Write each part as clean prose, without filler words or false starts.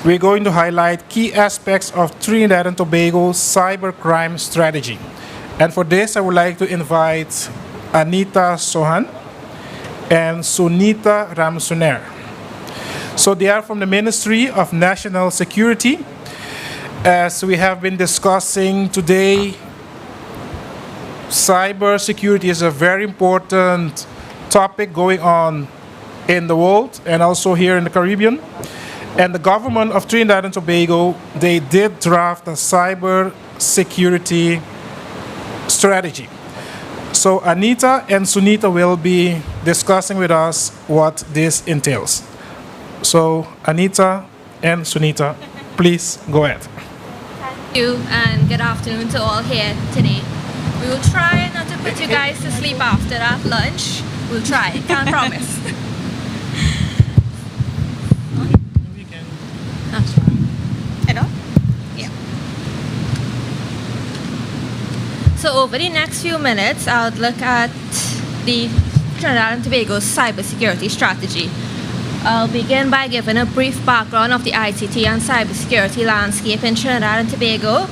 we're going to highlight key aspects of Trinidad and Tobago's cybercrime strategy. And for this, I would like to invite Anita Sohan and Sunita Ramsuner. So they are from the Ministry of National Security. As we have been discussing today, cybersecurity is a very important topic going on in the world and also here in the Caribbean. And the government of Trinidad and Tobago, they did draft a cyber security strategy. So Anita and Sunita will be discussing with us what this entails. So Anita and Sunita, please go ahead. Thank you and good afternoon to all here today. We will try not to put you guys to sleep after that lunch. We'll try, can't promise. Hello? Yeah. So over the next few minutes, I'll look at the Trinidad and Tobago's cybersecurity strategy. I'll begin by giving a brief background of the ICT and cybersecurity landscape in Trinidad and Tobago.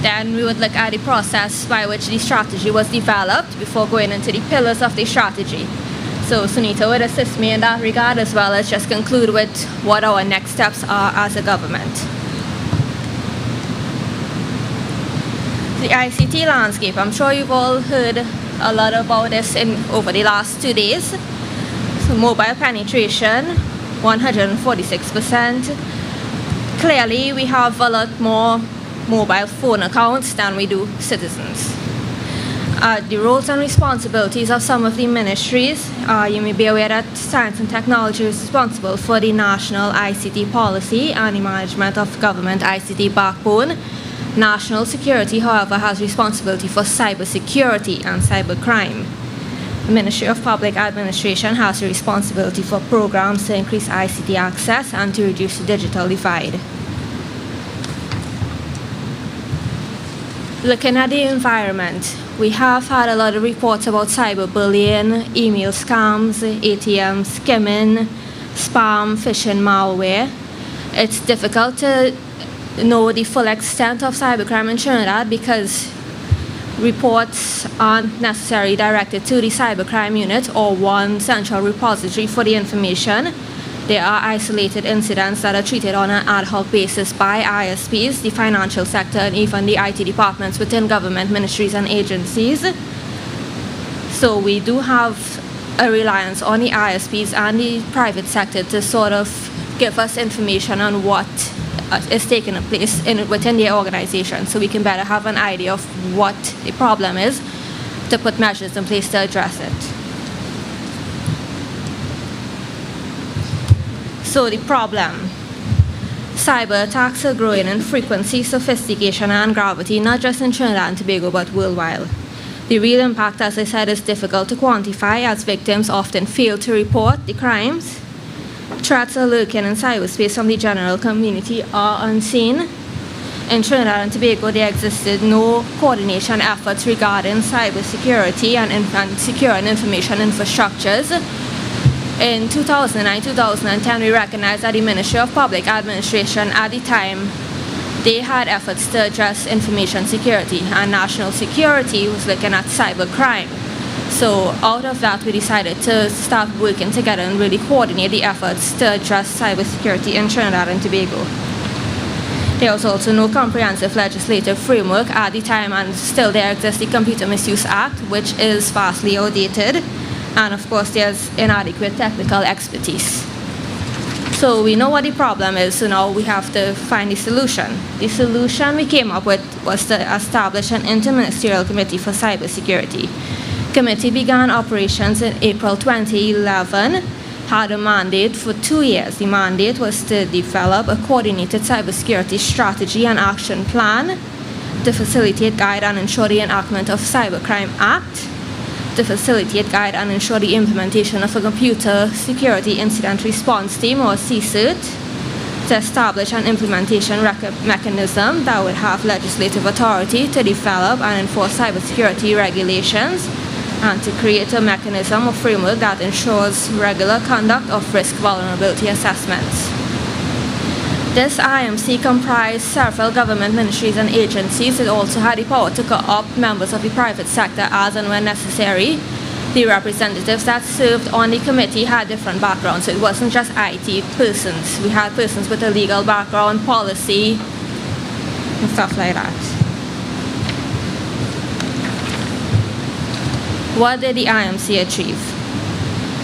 Then we would look at the process by which the strategy was developed before going into the pillars of the strategy. So Sunita would assist me in that regard, as well as just conclude with what our next steps are as a government. The ICT landscape, I'm sure you've all heard a lot about this over the last 2 days. So mobile penetration, 146%. Clearly, we have a lot more mobile phone accounts than we do citizens. The roles and responsibilities of some of the ministries, you may be aware that Science and Technology is responsible for the national ICT policy and the management of government ICT backbone. National Security, however, has responsibility for cybersecurity and cybercrime. The Ministry of Public Administration has the responsibility for programs to increase ICT access and to reduce the digital divide. Looking at the environment, we have had a lot of reports about cyberbullying, email scams, ATM skimming, spam, phishing, malware. It's difficult to know the full extent of cybercrime in Trinidad because reports aren't necessarily directed to the cybercrime unit or one central repository for the information. There are isolated incidents that are treated on an ad hoc basis by ISPs, the financial sector, and even the IT departments within government ministries and agencies. So we do have a reliance on the ISPs and the private sector to sort of give us information on what is taking place within their organization, so we can better have an idea of what the problem is to put measures in place to address it. So the problem. Cyber attacks are growing in frequency, sophistication, and gravity, not just in Trinidad and Tobago, but worldwide. The real impact, as I said, is difficult to quantify as victims often fail to report the crimes. Threats are lurking in cyberspace from the general community are unseen. In Trinidad and Tobago, there existed no coordination efforts regarding cybersecurity and securing information infrastructures. In 2009-2010, we recognized that the Ministry of Public Administration at the time, they had efforts to address information security, and national security was looking at cybercrime. So out of that, we decided to start working together and really coordinate the efforts to address cybersecurity in Trinidad and Tobago. There was also no comprehensive legislative framework at the time, and still there exists the Computer Misuse Act, which is vastly outdated. And of course, there's inadequate technical expertise. So we know what the problem is, so now we have to find the solution. The solution we came up with was to establish an interministerial committee for cybersecurity. Committee began operations in April 2011, had a mandate for 2 years. The mandate was to develop a coordinated cybersecurity strategy and action plan, to facilitate, guide, and ensure the enactment of Cybercrime Act, to facilitate, guide, and ensure the implementation of a Computer Security Incident Response Team, or CSIRT, to establish an implementation mechanism that would have legislative authority to develop and enforce cybersecurity regulations, and to create a mechanism or framework that ensures regular conduct of risk vulnerability assessments. This IMC comprised several government ministries and agencies. It also had the power to co-opt members of the private sector as and when necessary. The representatives that served on the committee had different backgrounds, so it wasn't just IT persons. We had persons with a legal background, policy, and stuff like that. What did the IMC achieve?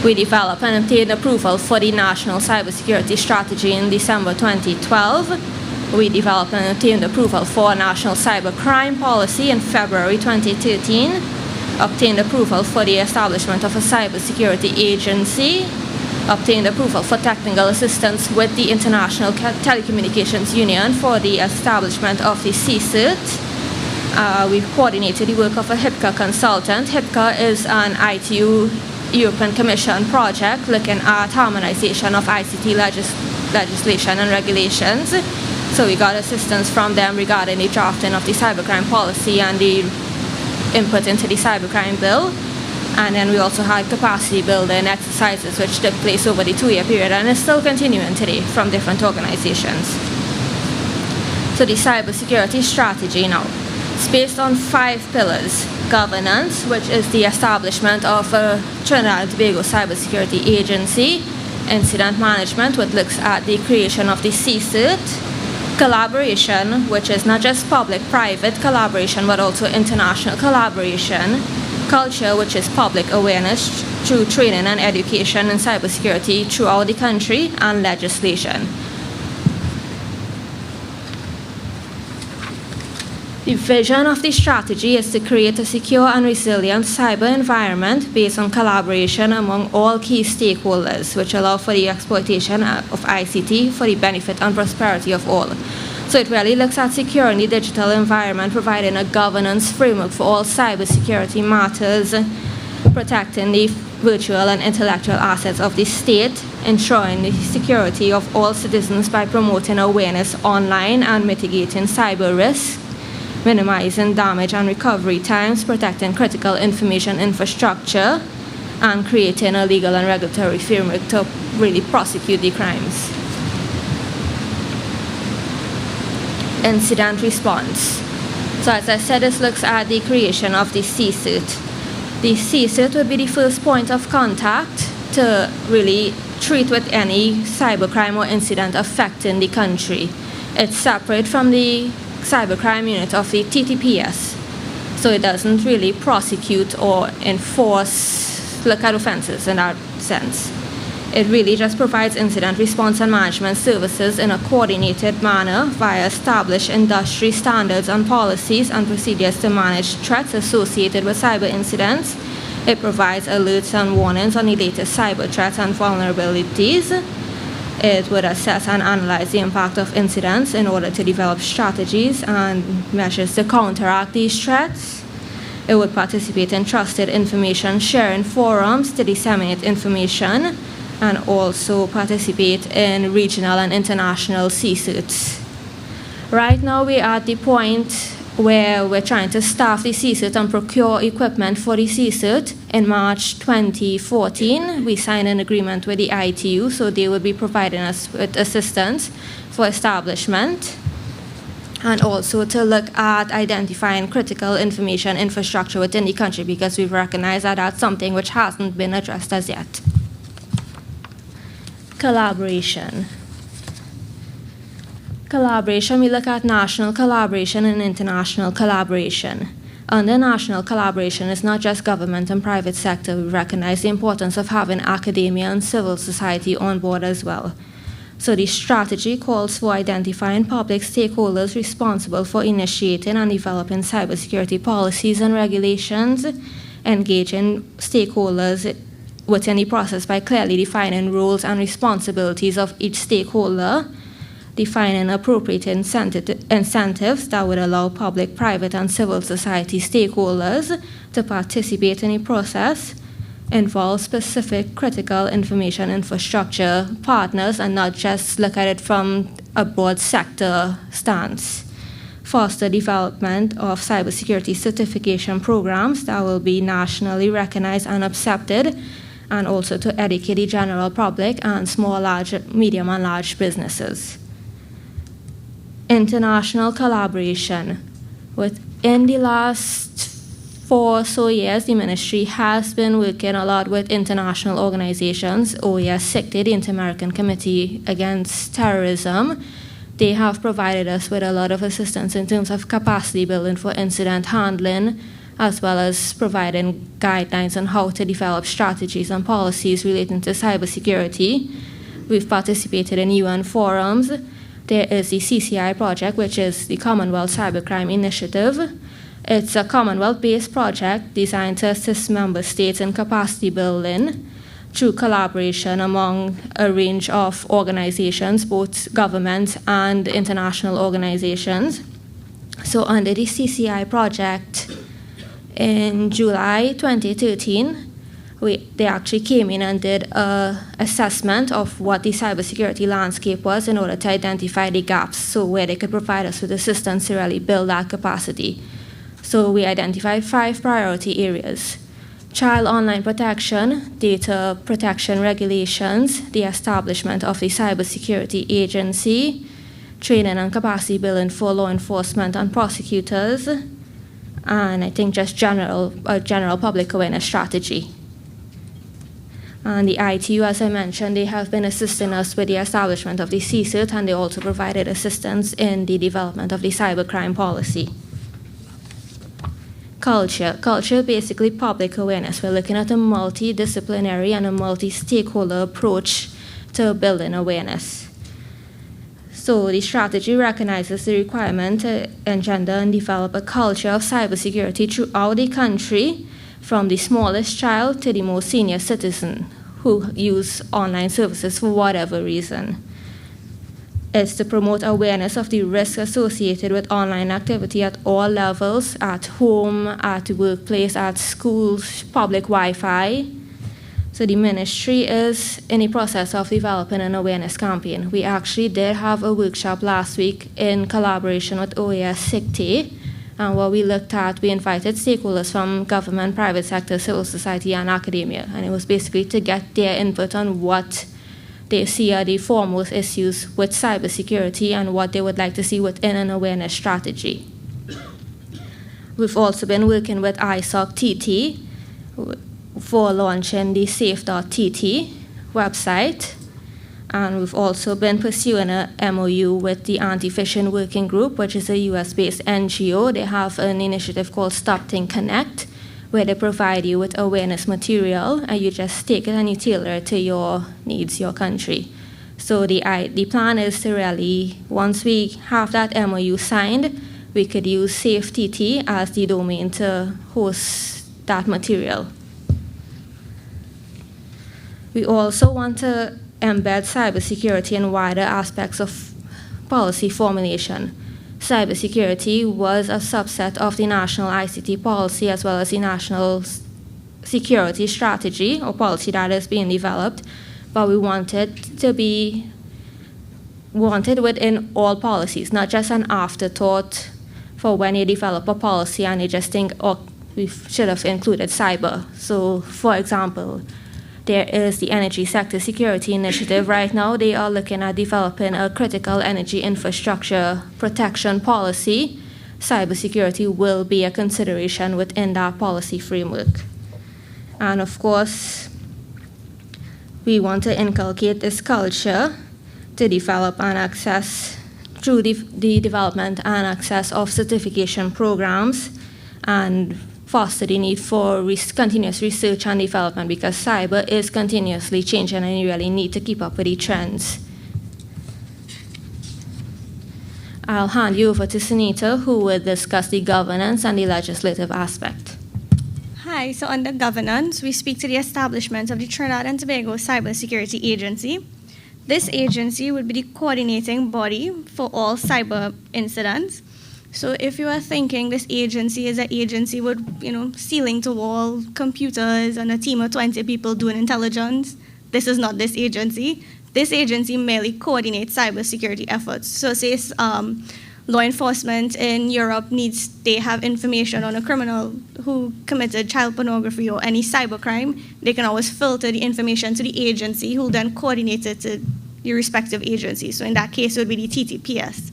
We developed and obtained approval for the National Cybersecurity Strategy in December 2012. We developed and obtained approval for a National Cybercrime Policy in February 2013. Obtained approval for the establishment of a cybersecurity agency. Obtained approval for technical assistance with the International Telecommunications Union for the establishment of the CCERT. We've coordinated the work of a HIPCA consultant. HIPCA is an ITU European Commission project looking at harmonization of ICT legislation and regulations. So we got assistance from them regarding the drafting of the cybercrime policy and the input into the cybercrime bill. And then we also had capacity building exercises which took place over the 2-year period and is still continuing today from different organizations. So the cybersecurity strategy now. It's based on 5 pillars. Governance, which is the establishment of a Trinidad and Tobago cybersecurity agency. Incident management, which looks at the creation of the CCERT. Collaboration, which is not just public-private collaboration, but also international collaboration. Culture, which is public awareness through training and education in cybersecurity throughout the country, and legislation. The vision of the strategy is to create a secure and resilient cyber environment based on collaboration among all key stakeholders, which allow for the exploitation of ICT for the benefit and prosperity of all. So it really looks at securing the digital environment, providing a governance framework for all cybersecurity matters, protecting the virtual and intellectual assets of the state, ensuring the security of all citizens by promoting awareness online and mitigating cyber risk, minimizing damage and recovery times, protecting critical information infrastructure, and creating a legal and regulatory framework to really prosecute the crimes. Incident response. So as I said, this looks at the creation of the CCERT. The CCERT would be the first point of contact to really treat with any cybercrime or incident affecting the country. It's separate from the cybercrime unit of the TTPS, so it doesn't really prosecute or enforce look at offenses in that sense. It really just provides incident response and management services in a coordinated manner via established industry standards and policies and procedures to manage threats associated with cyber incidents. It provides alerts and warnings on the latest cyber threats and vulnerabilities. It would assess and analyze the impact of incidents in order to develop strategies and measures to counteract these threats. It would participate in trusted information sharing forums to disseminate information, and also participate in regional and international CCERTs. Right now we're at the point where we're trying to staff the CCERT and procure equipment for the CCERT. In March 2014, we signed an agreement with the ITU, so they will be providing us with assistance for establishment, and also to look at identifying critical information infrastructure within the country, because we've recognized that that's something which hasn't been addressed as yet. Collaboration. Collaboration, we look at national collaboration and international collaboration. Under national collaboration, it's not just government and private sector. We recognize the importance of having academia and civil society on board as well. So the strategy calls for identifying public stakeholders responsible for initiating and developing cybersecurity policies and regulations, engaging stakeholders within the process by clearly defining roles and responsibilities of each stakeholder, defining appropriate incentives that would allow public, private, and civil society stakeholders to participate in the process, involve specific critical information infrastructure partners and not just look at it from a broad sector stance. Foster development of cybersecurity certification programs that will be nationally recognized and accepted, and also to educate the general public and small, medium, and large businesses. international collaboration. Within the last 4 or so years, the ministry has been working a lot with international organizations. OAS SICTE, the Inter-American Committee Against Terrorism, they have provided us with a lot of assistance in terms of capacity building for incident handling, as well as providing guidelines on how to develop strategies and policies relating to cybersecurity. We've participated in UN forums. There is the CCI project, which is the Commonwealth Cybercrime Initiative. It's a Commonwealth-based project designed to assist member states in capacity building through collaboration among a range of organizations, both government and international organizations. So under the CCI project, in July 2013, they actually came in and did an assessment of what the cybersecurity landscape was in order to identify the gaps, so where they could provide us with assistance to really build that capacity. So we identified 5 priority areas: child online protection, data protection regulations, the establishment of the cybersecurity agency, training and capacity building for law enforcement and prosecutors, and I think just a general public awareness strategy. And the ITU, as I mentioned, they have been assisting us with the establishment of the CSIRT, and they also provided assistance in the development of the cybercrime policy. Culture, basically public awareness. We're looking at a multidisciplinary and a multi-stakeholder approach to building awareness. So the strategy recognizes the requirement to engender and develop a culture of cybersecurity throughout the country, from the smallest child to the most senior citizen who use online services for whatever reason. It's to promote awareness of the risks associated with online activity at all levels, at home, at the workplace, at schools, public Wi-Fi. So the ministry is in the process of developing an awareness campaign. We actually did have a workshop last week in collaboration with OAS SICTE, and what we looked at, we invited stakeholders from government, private sector, civil society, and academia, and it was basically to get their input on what they see are the foremost issues with cybersecurity and what they would like to see within an awareness strategy. We've also been working with ISOC-TT for launching the safe.tt website, and we've also been pursuing a MOU with the Anti-Phishing Working Group, which is a US-based NGO. They have an initiative called Stop Think Connect, where they provide you with awareness material, and you just take it and you tailor it to your needs, your country. So the plan is to really, once we have that MOU signed, we could use SafeTT as the domain to host that material. We also want to embed cybersecurity in wider aspects of policy formulation. Cybersecurity was a subset of the national ICT policy as well as the national security strategy or policy that is being developed, but we wanted to be wanted within all policies, not just an afterthought for when you develop a policy and you just think, oh, we should have included cyber. So, for example, there is the Energy Sector Security Initiative. Right now, they are looking at developing a critical energy infrastructure protection policy. Cybersecurity will be a consideration within that policy framework. And of course, we want to inculcate this culture to develop and access through the development and access of certification programs and foster the need for continuous research and development, because cyber is continuously changing and you really need to keep up with the trends. I'll hand you over to Sunita, who will discuss the governance and the legislative aspect. Hi, so under governance, we speak to the establishment of the Trinidad and Tobago Cybersecurity Agency. This agency would be the coordinating body for all cyber incidents. So if you are thinking this agency is an agency with, ceiling to wall computers and a team of 20 people doing intelligence, this is not this agency. This agency merely coordinates cybersecurity efforts. So say law enforcement in Europe they have information on a criminal who committed child pornography or any cybercrime, they can always filter the information to the agency who then coordinates it to the respective agency. So in that case, it would be the TTPS.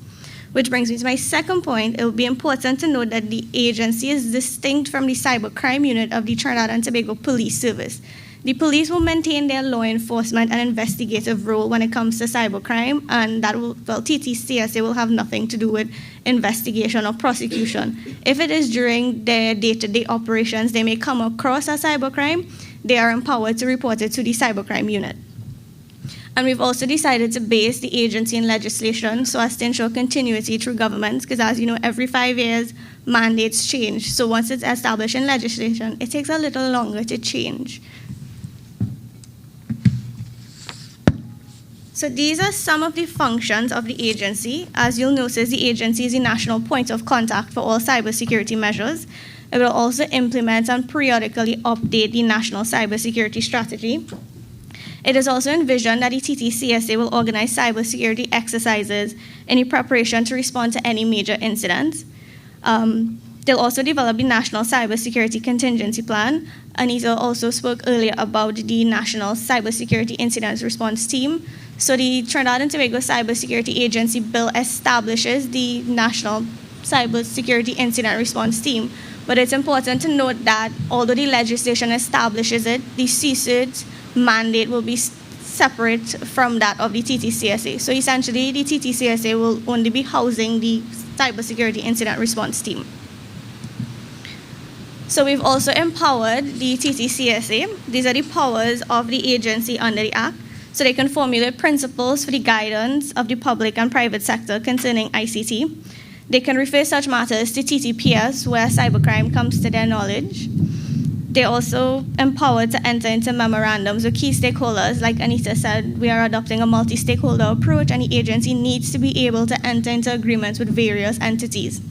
Which brings me to my second point. It will be important to note that the agency is distinct from the cybercrime unit of the Trinidad and Tobago Police Service. The police will maintain their law enforcement and investigative role when it comes to cybercrime, and that will, well, TTCSA will have nothing to do with investigation or prosecution. If it is during their day-to-day operations they may come across a cybercrime, they are empowered to report it to the cybercrime unit. And we've also decided to base the agency in legislation so as to ensure continuity through governments, because as you know, every 5 years, mandates change. So once it's established in legislation, it takes a little longer to change. So these are some of the functions of the agency. As you'll notice, the agency is the national point of contact for all cybersecurity measures. It will also implement and periodically update the national cybersecurity strategy. It is also envisioned that the TTCSA will organize cybersecurity exercises in preparation to respond to any major incidents. They'll also develop the National Cybersecurity Contingency Plan. Anita also spoke earlier about the National Cybersecurity Incident Response Team. So the Trinidad and Tobago Cybersecurity Agency bill establishes the National Cybersecurity Incident Response Team. But it's important to note that although the legislation establishes it, the CSIRT mandate will be separate from that of the TTCSA. So essentially, the TTCSA will only be housing the Cybersecurity Incident Response Team. So we've also empowered the TTCSA. These are the powers of the agency under the Act. So they can formulate principles for the guidance of the public and private sector concerning ICT. They can refer such matters to TTPS where cybercrime comes to their knowledge. They're also empowered to enter into memorandums with key stakeholders. Like Anita said, we are adopting a multi-stakeholder approach, and the agency needs to be able to enter into agreements with various entities.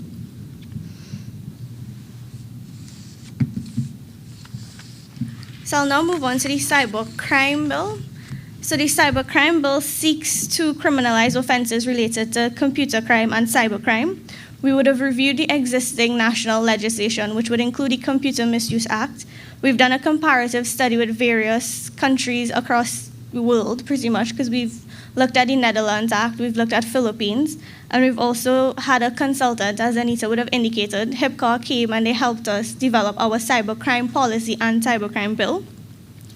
So I'll now move on to the Cybercrime Bill. So the Cybercrime Bill seeks to criminalize offenses related to computer crime and cybercrime. We would have reviewed the existing national legislation, which would include the Computer Misuse Act. We've done a comparative study with various countries across the world, pretty much, because we've looked at the Netherlands Act, we've looked at Philippines, and we've also had a consultant, as Anita would have indicated. HIPCA came and they helped us develop our cybercrime policy and cybercrime bill.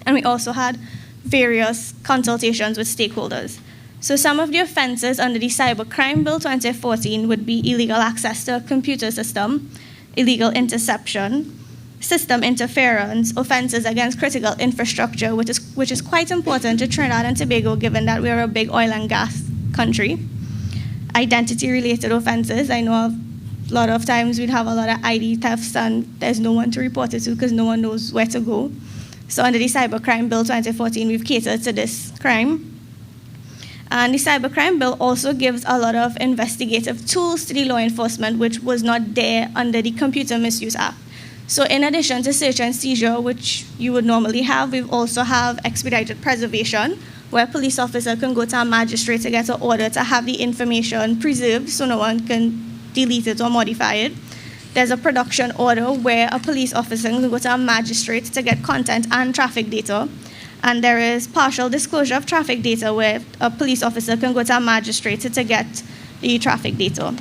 And we also had various consultations with stakeholders. So some of the offenses under the Cybercrime Bill 2014 would be illegal access to a computer system, illegal interception, system interference, offenses against critical infrastructure, which is quite important to Trinidad and Tobago given that we are a big oil and gas country. Identity-related offenses. I know a lot of times we'd have a lot of ID thefts and there's no one to report it to because no one knows where to go. So under the Cybercrime Bill 2014, we've catered to this crime. And the Cybercrime Bill also gives a lot of investigative tools to the law enforcement, which was not there under the Computer Misuse Act. So in addition to search and seizure, which you would normally have, we also have expedited preservation, where a police officer can go to a magistrate to get an order to have the information preserved so no one can delete it or modify it. There's a production order where a police officer can go to a magistrate to get content and traffic data. And there is partial disclosure of traffic data where a police officer can go to a magistrate to get the traffic data.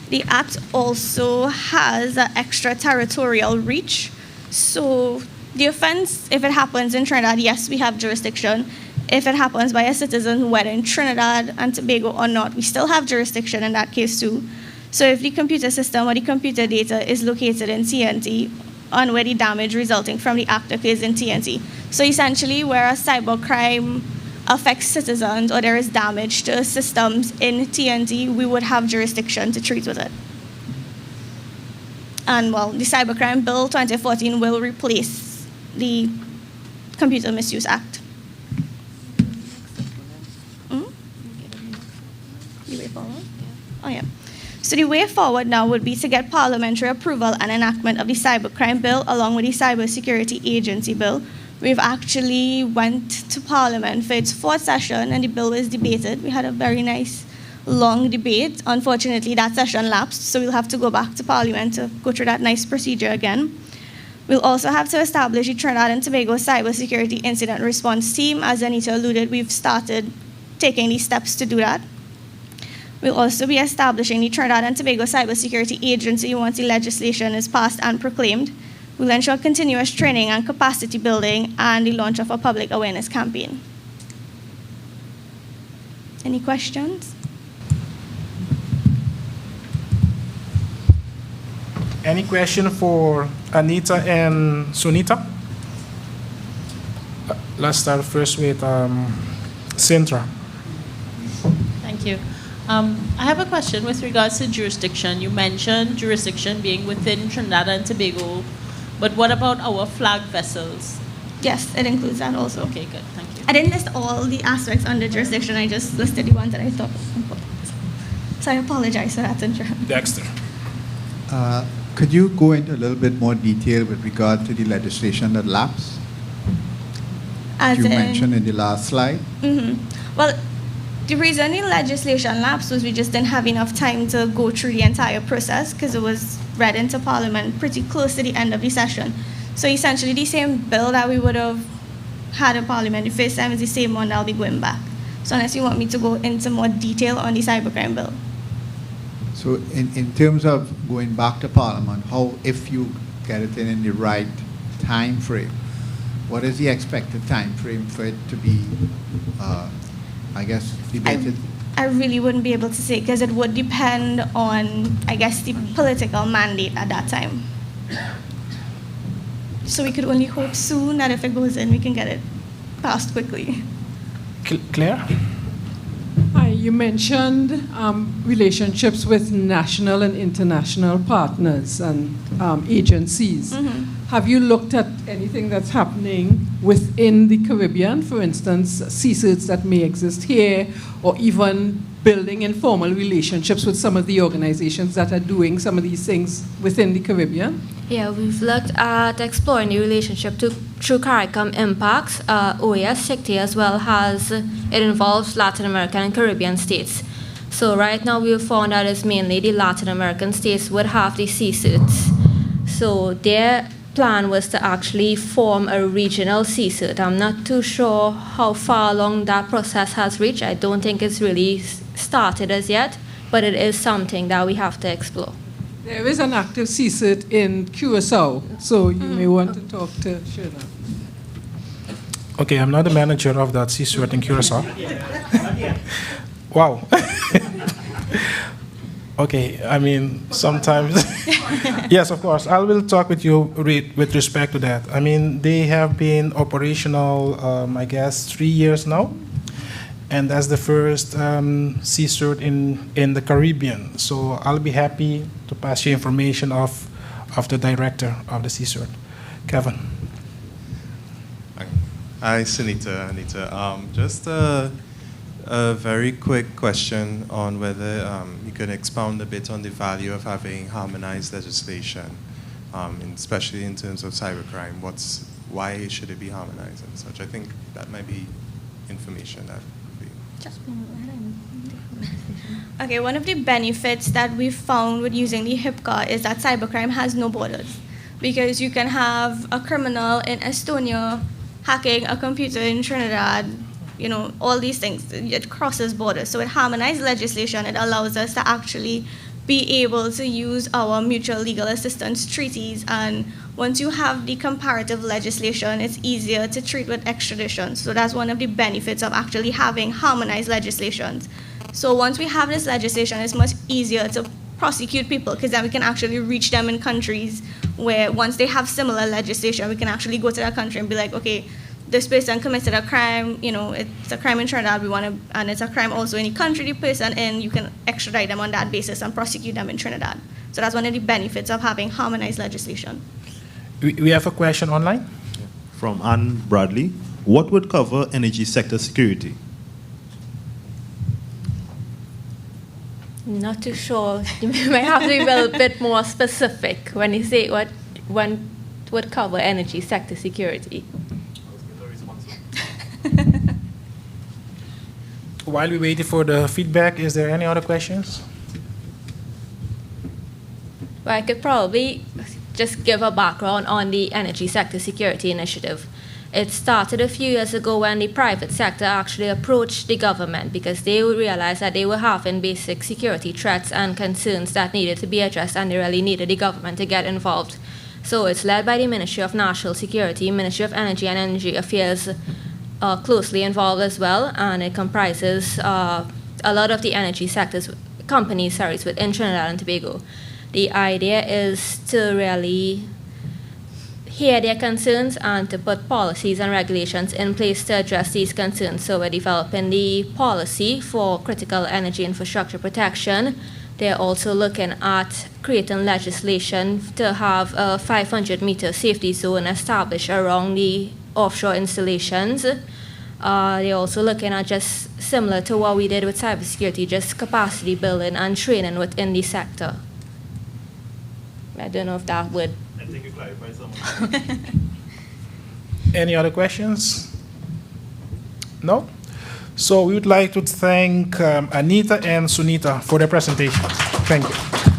The Act also has an extraterritorial reach. So the offense, if it happens in Trinidad, yes, we have jurisdiction. If it happens by a citizen, whether in Trinidad and Tobago or not, we still have jurisdiction in that case too. So if the computer system or the computer data is located in TNT, and where the damage resulting from the act occurs in TNT. So essentially, where a cybercrime affects citizens or there is damage to systems in TNT, we would have jurisdiction to treat with it. And well, the Cybercrime Bill 2014 will replace the Computer Misuse Act. The way forward? Oh yeah. So the way forward now would be to get parliamentary approval and enactment of the Cybercrime Bill along with the Cybersecurity Agency Bill. We've actually went to Parliament for its fourth session and the bill was debated. We had a very nice long debate. Unfortunately, that session lapsed, so we'll have to go back to Parliament to go through that nice procedure again. We'll also have to establish the Trinidad and Tobago Cybersecurity Incident Response Team. As Anita alluded, we've started taking these steps to do that. We'll also be establishing the Trinidad and Tobago Cybersecurity Agency once the legislation is passed and proclaimed. We'll ensure continuous training and capacity building and the launch of a public awareness campaign. Any questions? Any question for Anita and Sunita? Let's start first with Sintra. Thank you. I have a question with regards to jurisdiction. You mentioned jurisdiction being within Trinidad and Tobago, but what about our flag vessels? Yes, it includes that also. Okay, good. Thank you. I didn't list all the aspects under jurisdiction. I just listed the ones that I thought was important. So I apologize for that, Sintra. Dexter. Could you go into a little bit more detail with regard to the legislation that lapsed? As You in- mentioned in the last slide. Well, the reason the legislation lapsed was we just didn't have enough time to go through the entire process because it was read into Parliament pretty close to the end of the session. So essentially the same bill that we would have had in Parliament the first time is the same one that'll be going back. So unless you want me to go into more detail on the cybercrime bill. So in terms of going back to Parliament, how, if you get it in the right time frame, what is the expected time frame for it to be, I guess, debated? I really wouldn't be able to say because it would depend on, I guess, the political mandate at that time. So we could only hope soon that if it goes in, we can get it passed quickly. Claire? Hi, you mentioned relationships with national and international partners and agencies. Have you looked at anything that's happening within the Caribbean, for instance, CSIRTs that may exist here, or even building informal relationships with some of the organizations that are doing some of these things within the Caribbean? Yeah, we've looked at exploring the relationship through CARICOM impacts. OAS SICTE as well as it involves Latin American and Caribbean states. So right now we've found that it's mainly the Latin American states would have the CSIRTs. So their plan was to actually form a regional CSIRT. I'm not too sure how far along that process has reached. I don't think it's really started as yet, but it is something that we have to explore. There is an active CSIRT in Curacao, so you may want to talk to Shirley. Okay, I'm not the manager of that CSIRT in Curacao. Wow. Okay, I mean, sometimes... Yes, of course. I will talk with you with respect to that. I mean, they have been operational, I guess, 3 years now. And that's the first CSIRT in the Caribbean. So I'll be happy to pass you information of the director of the CSIRT. Kevin. Hi, Sunita, Anita. Just a very quick question on whether you can expound a bit on the value of having harmonized legislation, especially in terms of cybercrime. Why should it be harmonized and such? I think that might be information that would be... Okay, one of the benefits that we found with using the HIPCA is that cybercrime has no borders. Because you can have a criminal in Estonia hacking a computer in Trinidad, you know, all these things. It crosses borders. So with harmonized legislation, it allows us to actually be able to use our mutual legal assistance treaties. And once you have the comparative legislation, it's easier to treat with extradition. So that's one of the benefits of actually having harmonized legislations. So once we have this legislation, it's much easier to prosecute people because then we can actually reach them in countries where once they have similar legislation, we can actually go to that country and be like, okay, this person committed a crime, you know, it's a crime in Trinidad, and it's a crime also in the country the person in, you can extradite them on that basis and prosecute them in Trinidad. So that's one of the benefits of having harmonized legislation. We have a question online. From Ann Bradley. What would cover energy sector security? Not too sure. You might have to be a little bit more specific when you say what one would cover energy sector security. While we wait for the feedback, is there any other questions? Well, I could probably just give a background on the Energy Sector Security Initiative. It started a few years ago when the private sector actually approached the government because they realized that they were having basic security threats and concerns that needed to be addressed, and they really needed the government to get involved. So it's led by the Ministry of National Security, Ministry of Energy and Energy Affairs closely involved as well, and it comprises a lot of the energy sectors, companies, within Trinidad and Tobago. The idea is to really hear their concerns and to put policies and regulations in place to address these concerns. So we're developing the policy for critical energy infrastructure protection. They're also looking at creating legislation to have a 500-meter safety zone established around the offshore installations. They're also looking at just similar to what we did with cybersecurity, just capacity building and training within the sector. I don't know if that would... I think you clarified some. Any other questions? No? So we would like to thank Anita and Sunita for their presentation. Thank you.